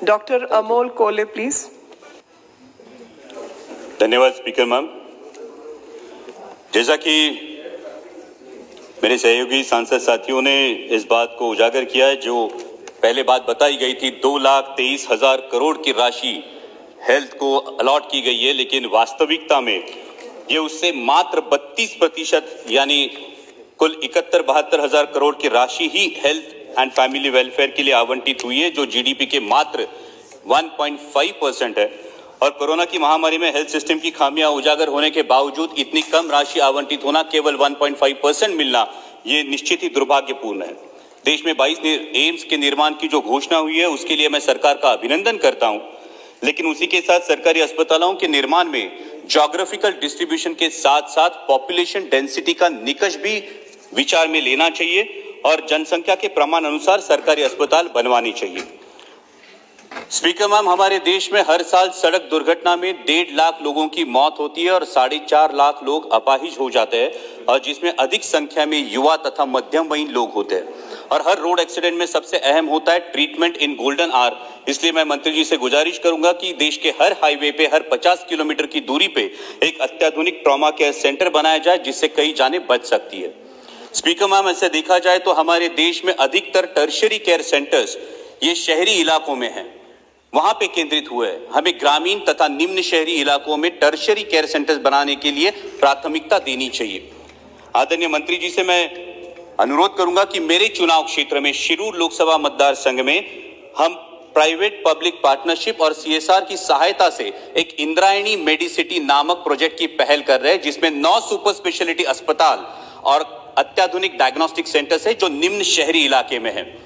Dr. Amol Kole, please. धन्यवाद speaker ma'am. जैसा कि मेरे सहयोगी सांसद साथियों ने इस बात को उजागर किया है, जो पहले बात बताई गई थी 2,23,000 करोड़ की राशि हेल्थ को अलॉट की गई है, लेकिन वास्तविकता में ये उससे मात्र 32% यानी कुल 71-72 करोड़ की राशि ही हेल्थ एंड फैमिली वेलफेयर के लिए आवंटित हुई है, जो जीडीपी के मात्र 1.5% है। और कोरोना की महामारी में हेल्थ सिस्टम की खामियां उजागर होने के बावजूद इतनी कम राशि आवंटित होना, केवल 1.5% मिलना, ये निश्चित ही दुर्भाग्यपूर्ण है। देश में 22 एम्स के निर्माण की जो घोषणा हुई है, उसके लिए मैं सरकार का अभिनंदन करता हूं, लेकिन उसी के साथ सरकारी अस्पतालों के निर्माण में ज्योग्राफिकल डिस्ट्रीब्यूशन के साथ साथ पॉपुलेशन डेंसिटी का निकष भी विचार में लेना चाहिए और जनसंख्या के प्रमाण अनुसार सरकारी अस्पताल बनवानी चाहिए। स्पीकर मैम, हमारे देश में हर साल सड़क दुर्घटना में 1.5 लाख लोगों की मौत होती है और 4.5 लाख लोग अपाहिज हो जाते हैं, और जिसमें अधिक संख्या में युवा तथा मध्यम वयीन लोग होते हैं। और हर रोड एक्सीडेंट में सबसे अहम होता है ट्रीटमेंट इन गोल्डन आवर। इसलिए मैं मंत्री जी से गुजारिश करूंगा कि देश के हर हाईवे पे हर 50 किलोमीटर की दूरी पे एक अत्याधुनिक ट्रॉमा केयर सेंटर बनाया जाए, जिससे कई जानें बच सकती है। स्पीकर मैम, ऐसे देखा जाए तो हमारे देश में अधिकतर टर्शियरी केयर सेंटर्स ये शहरी इलाकों में हैं, वहां पे केंद्रित हुए हैं। हमें ग्रामीण तथा निम्न शहरी इलाकों में टर्शियरी केयर सेंटर्स बनाने के लिए प्राथमिकता देनी चाहिए। आदरणीय मंत्री जी से मैं अनुरोध करूंगा कि मेरे चुनाव क्षेत्र में शिरूर लोकसभा मतदार संघ में हम प्राइवेट पब्लिक पार्टनरशिप और सीएसआर की सहायता से एक इंद्रायणी मेडिसिटी नामक प्रोजेक्ट की पहल कर रहे हैं, जिसमें 9 सुपर स्पेशलिटी अस्पताल और अत्याधुनिक डायग्नोस्टिक सेंटर्स है, जो निम्न शहरी इलाके में है।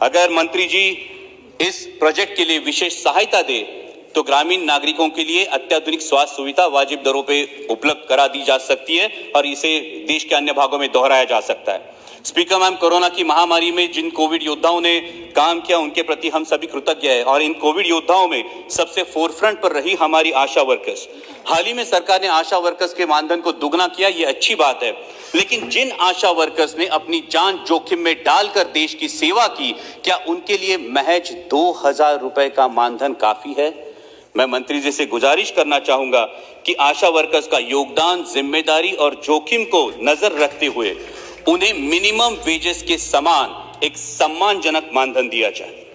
अगर मंत्री जी इस प्रोजेक्ट के लिए विशेष सहायता दे तो ग्रामीण नागरिकों के लिए अत्याधुनिक स्वास्थ्य सुविधा वाजिब दरों पे उपलब्ध करा दी जा सकती है और इसे देश के अन्य भागों में दोहराया जा सकता है। स्पीकर मैम, कोरोना की महामारी में जिन कोविड योद्धाओं ने काम किया, उनके प्रति हम सभी कृतज्ञ हैं, और इन कोविड योद्धाओं में सबसे फोरफ्रंट पर रही हमारी आशा वर्कर्स। हाल ही में सरकार ने आशा वर्कर्स के मानधन को दुगना किया, ये अच्छी बात है, लेकिन जिन आशा वर्कर्स ने अपनी जान जोखिम में डालकर देश की सेवा की, क्या उनके लिए महज 2,000 रुपए का मानधन काफी है? मैं मंत्री जी से गुजारिश करना चाहूंगा कि आशा वर्कर्स का योगदान, जिम्मेदारी और जोखिम को नजर रखते हुए उन्हें मिनिमम वेजेस के समान एक सम्मानजनक मानधन दिया जाए।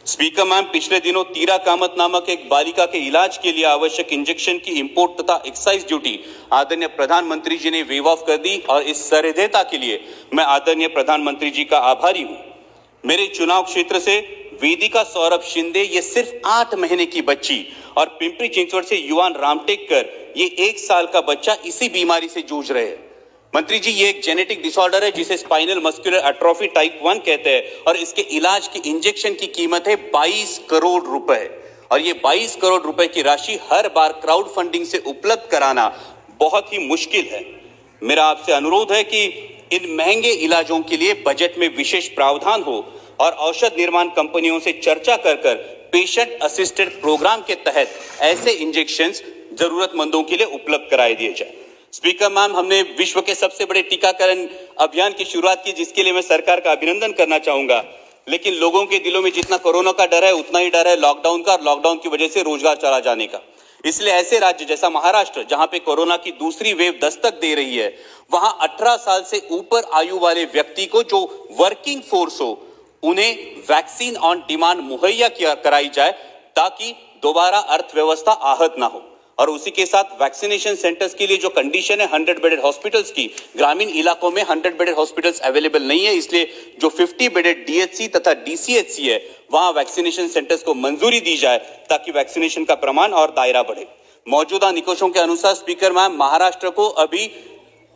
स्पीकर मैम, पिछले दिनों तीरा कामत नामक एक बालिका के इलाज के लिए आवश्यक इंजेक्शन की इंपोर्ट तथा एक्साइज ड्यूटी आदरणीय प्रधानमंत्री जी ने वेव ऑफ कर दी, और इस सहृदयता के लिए मैं आदरणीय प्रधानमंत्री जी का आभारी हूं। मेरे चुनाव क्षेत्र से वेदिका सौरभ शिंदे, ये सिर्फ 8 महीने की बच्ची, और पिंपरी चिंचवड से युवान रामटेककर, ये 1 साल का बच्चा इसी बीमारी से जूझ रहे हैं। मंत्री जी, ये एक जेनेटिक डिसऑर्डर है जिसे स्पाइनल मस्कुलर एट्रोफी टाइप 1 कहते हैं, और इसके इलाज की इंजेक्शन की कीमत है 22 करोड़ रुपए, और ये 22 करोड़ रुपए की राशि हर बार क्राउड फंडिंग से उपलब्ध कराना बहुत ही मुश्किल है। मेरा आपसे अनुरोध है कि इन महंगे इलाजों के लिए बजट में विशेष प्रावधान हो और औषध निर्माण कंपनियों से चर्चा कर पेशेंट असिस्टेड प्रोग्राम के तहत ऐसे इंजेक्शंस जरूरतमंदों के लिए उपलब्ध कराए दिए जाए। स्पीकर मैम, हमने विश्व के सबसे बड़े टीकाकरण अभियान की शुरुआत की, जिसके लिए मैं सरकार का अभिनंदन करना चाहूंगा, लेकिन लोगों के दिलों में जितना कोरोना का डर है, उतना ही डर है लॉकडाउन का, और लॉकडाउन की वजह से रोजगार चला जाने का। इसलिए ऐसे राज्य जैसा महाराष्ट्र, जहां पे कोरोना की दूसरी वेव दस्तक दे रही है, वहां 18 साल से ऊपर आयु वाले व्यक्ति को जो वर्किंग फोर्स हो, उन्हें वैक्सीन ऑन डिमांड मुहैया कराई जाए, ताकि दोबारा अर्थव्यवस्था आहत ना हो। और उसी के साथ वैक्सीनेशन सेंटर्स के लिए जो कंडीशन है 100 बेडेड हॉस्पिटल्स की, ग्रामीण इलाकों में 100 बेडेड हॉस्पिटल्स अवेलेबल नहीं है, इसलिए जो 50 बेडेड डीएचसी तथा डीसीएचसी है, वहां वैक्सीनेशन सेंटर्स को मंजूरी दी जाए, ताकि वैक्सीनेशन का प्रमाण और दायरा बढ़े। मौजूदा निकषों के अनुसार स्पीकर मैम, महाराष्ट्र को अभी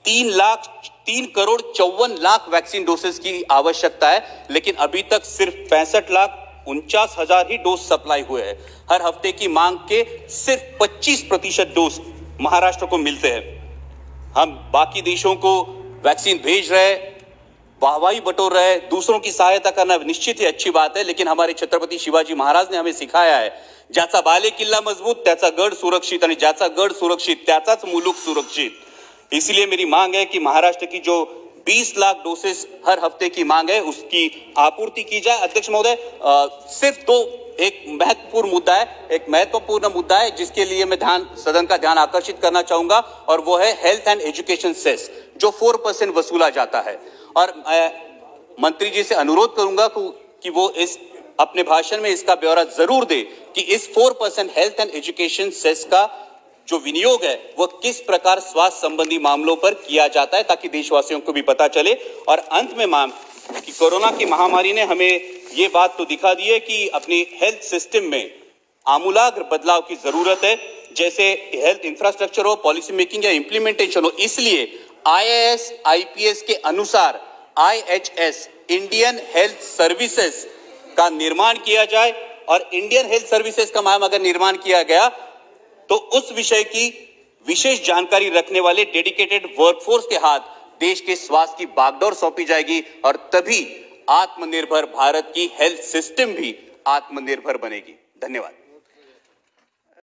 3,54,00,000 वैक्सीन डोसेस की आवश्यकता है, लेकिन अभी तक सिर्फ 65,49,000 ही डोज सप्लाई हुए हैं। हर हफ्ते की मांग के सिर्फ 25% डोज महाराष्ट्र को मिलते हैं। हम बाकी देशों को वैक्सीन भेज रहे, वाहवाही बटोर रहे, दूसरों की सहायता करना निश्चित ही अच्छी बात है, लेकिन हमारे छत्रपति शिवाजी महाराज ने हमें सिखाया है, ज्याचा बाले किल्ला मजबूत त्याचा गड सुरक्षित, आणि ज्याचा गड सुरक्षित त्याचाच मुलुक सुरक्षित। इसलिए मेरी मांग है कि महाराष्ट्र की जो 20 लाख डोसेस हर हफ्ते की मांग है, उसकी आपूर्ति की जाए। अध्यक्ष महोदय, सिर्फ 2 एक महत्वपूर्ण मुद्दा है जिसके लिए मैं सदन का ध्यान आकर्षित करना चाहूंगा, और वो है हेल्थ एंड एजुकेशन सेस जो 4% वसूला जाता है। और मंत्री जी से अनुरोध करूंगा कि वो इस अपने भाषण में इसका ब्यौरा जरूर दे कि इस 4% हेल्थ एंड एजुकेशन सेस का जो विनियोग है वो किस प्रकार स्वास्थ्य संबंधी मामलों पर किया जाता है, ताकि देशवासियों को भी पता चले। और अंत में कि कोरोना की महामारी ने हमें ये बात तो दिखा दी है कि अपनी हेल्थ सिस्टम में आमूलाग्र बदलाव की जरूरत है, जैसे हेल्थ इंफ्रास्ट्रक्चर हो, पॉलिसी मेकिंग या इंप्लीमेंटेशन हो। इसलिए IAS IPS के अनुसार IHS इंडियन हेल्थ सर्विसेज का निर्माण किया जाए, और इंडियन हेल्थ सर्विसेज का मैम अगर निर्माण किया गया तो उस विषय की विशेष जानकारी रखने वाले डेडिकेटेड वर्कफोर्स के हाथ देश के स्वास्थ्य की बागडोर सौंपी जाएगी, और तभी आत्मनिर्भर भारत की हेल्थ सिस्टम भी आत्मनिर्भर बनेगी। धन्यवाद।